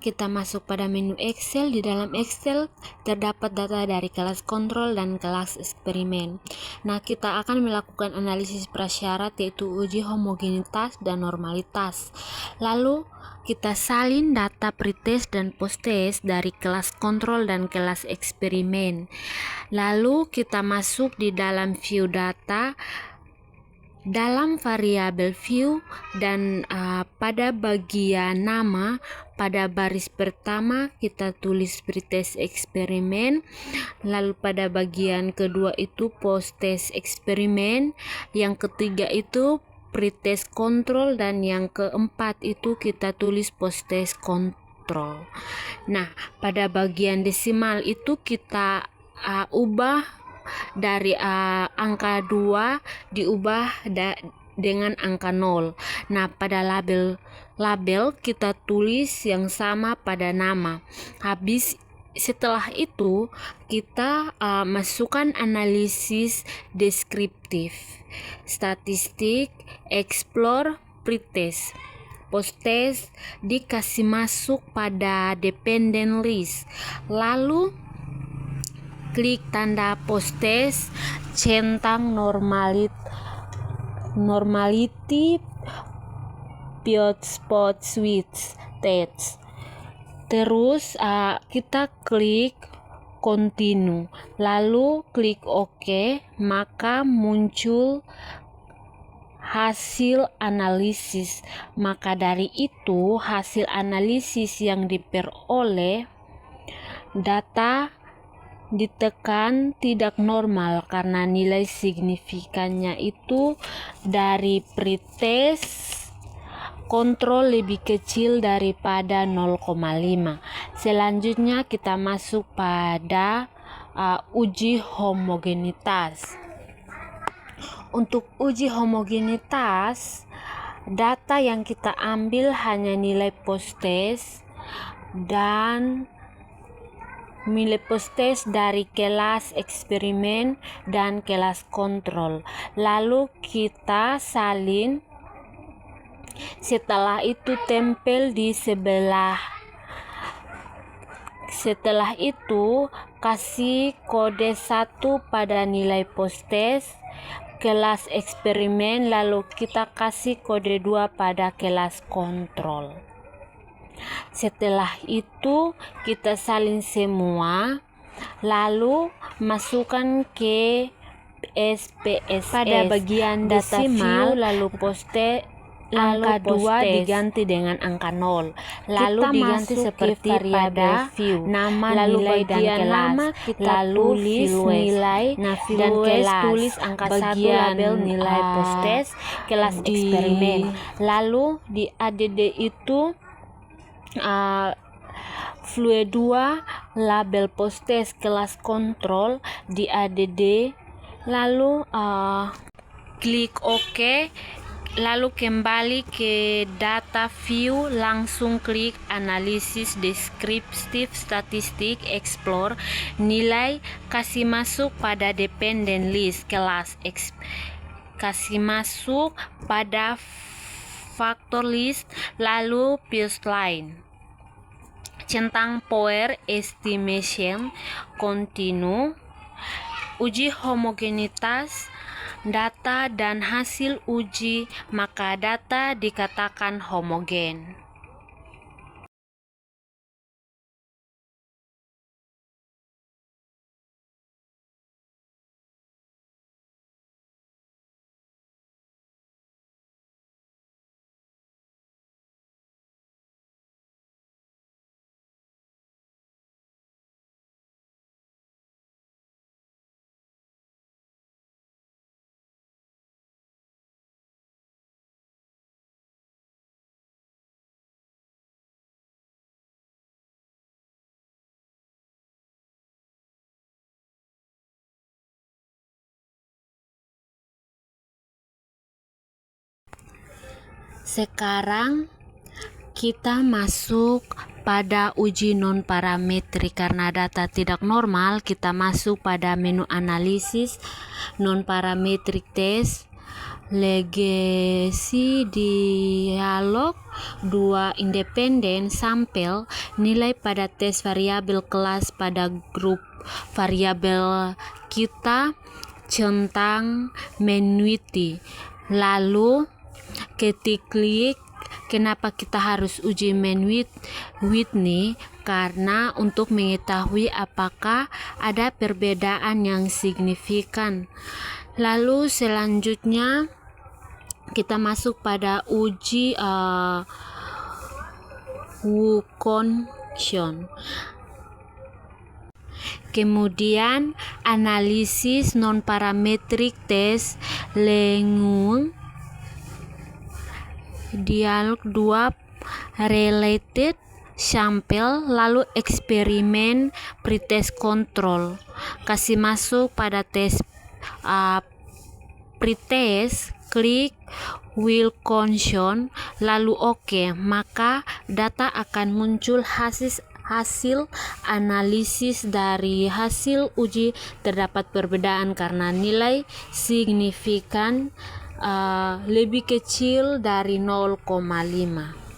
kita masuk pada menu Excel. Di dalam Excel terdapat data dari kelas kontrol dan kelas eksperimen. Nah, kita akan melakukan analisis prasyarat, yaitu uji homogenitas dan normalitas. Lalu kita salin data pretest dan posttest dari kelas kontrol dan kelas eksperimen. Lalu kita masuk di dalam view data, dalam variabel view, dan pada bagian nama, pada baris pertama kita tulis pretest eksperimen, lalu pada bagian kedua itu posttest eksperimen, yang ketiga itu pretest kontrol, dan yang keempat itu kita tulis posttest kontrol. Nah, pada bagian desimal itu kita ubah dari angka 2 diubah dengan angka 0. Nah, pada label kita tulis yang sama pada nama. Setelah itu kita masukkan analisis deskriptif, statistik, explore, pretest. Posttest dikasih masuk pada dependent list. Lalu klik tanda posttest, centang normality pivot spot switch test. Terus kita klik continue, lalu klik OK, maka muncul hasil analisis. Maka dari itu hasil analisis yang diperoleh, data ditekan tidak normal karena nilai signifikannya itu dari pretest kontrol lebih kecil daripada 0,5. Selanjutnya kita masuk pada uji homogenitas. Untuk uji homogenitas, data yang kita ambil hanya nilai posttest dan nilai posttest dari kelas eksperimen dan kelas kontrol. Lalu kita salin. Setelah itu tempel di sebelah. Setelah itu kasih kode 1 pada nilai posttest kelas eksperimen, lalu kita kasih kode 2 pada kelas kontrol. Setelah itu kita salin semua, lalu masukkan ke SPSS. Pada bagian data view, lalu posttest, angka 2 diganti dengan angka 0, lalu kita diganti seperti pada view, nama, lalu nilai, dan kelas. Lalu tulis nilai dan kelas, tulis angka 1 label nilai posttest kelas eksperimen. Lalu di ADD itu Flue 2 label posttest kelas kontrol di ADD, lalu klik OK, lalu kembali ke data view, langsung klik analisis deskriptif statistik explore, nilai kasih masuk pada dependent list kelas kasih masuk pada factor list, lalu post line, centang power estimation, continue, uji homogenitas data dan hasil uji, maka data dikatakan homogen. Sekarang kita masuk pada uji non parametrik. Karena data tidak normal, kita masuk pada menu analisis non parametrik test, legacy dialog, 2 independen sampel, nilai pada tes variabel kelas pada grup variabel kita centang meneliti. Lalu ketik-klik. Kenapa kita harus uji Whitney? Karena untuk mengetahui apakah ada perbedaan yang signifikan. Lalu selanjutnya kita masuk pada uji Wilkinson. Kemudian analisis non-parametrik tes Lengung, dialog 2 related sampel, lalu eksperimen pretest control. Kasih masuk pada tes pretest, klik Wilkinson, lalu OK, maka data akan muncul hasil analisis. Dari hasil uji terdapat perbedaan karena nilai signifikan lebih kecil dari 0,5.